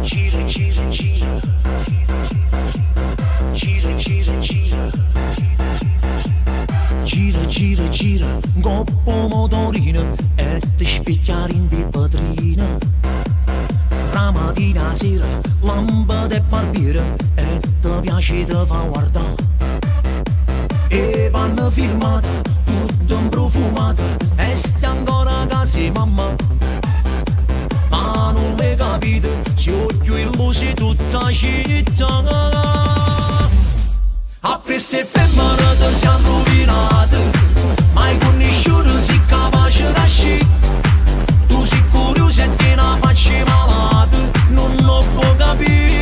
Gira, gira, gira. Gira, gira, gira. Gira, gira, gira. Coppo motorino e ti spicchiare in di vetrina. La mattina sera, lampada e barbiere e ti piace te fa guardare. E panna firmata, tutta profumata e stai ancora a casa mamma. Ma non le capite, se occhio illusi tutta la città. A queste femmine ti siamo rovinate, mai conosciuto si capace da sci. Tu sei curioso e te ne facci malata, non lo può capire.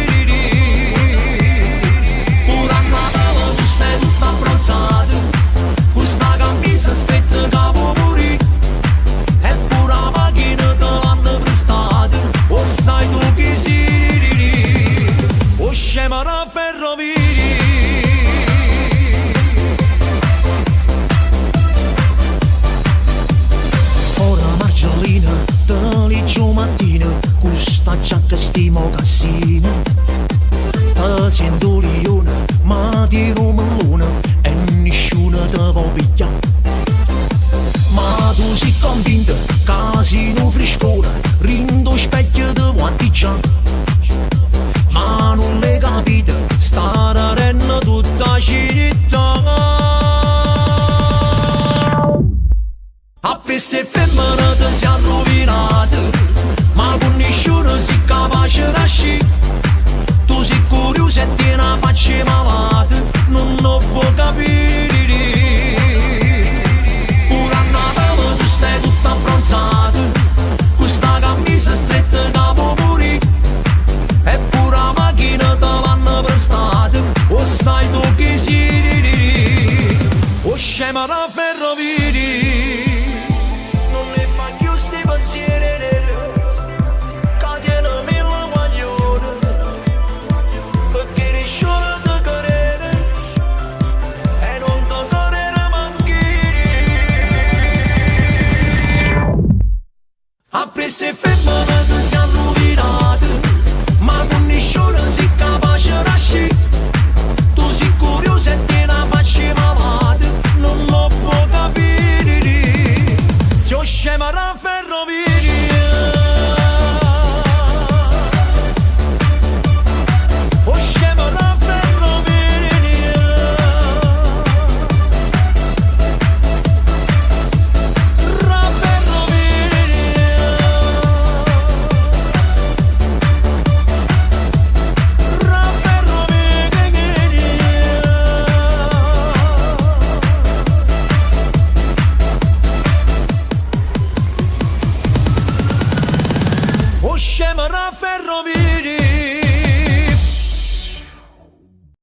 Pure a Natale tu stai tutta abbronzata, questa camisa stretta capo pure. E pure la macchina te l'hanno prestata, o sai tu chi sei, o scema la ferrovia. Te leggo mattina, questa giacca sti mocassini. Te sento lione, ma ti rumellone e nessuno te può pigliare. Ma tu sei convinta che sei un friscone, rindo specchio te quanti già. Ma non le capite, sta renna tutta la città. A queste femmine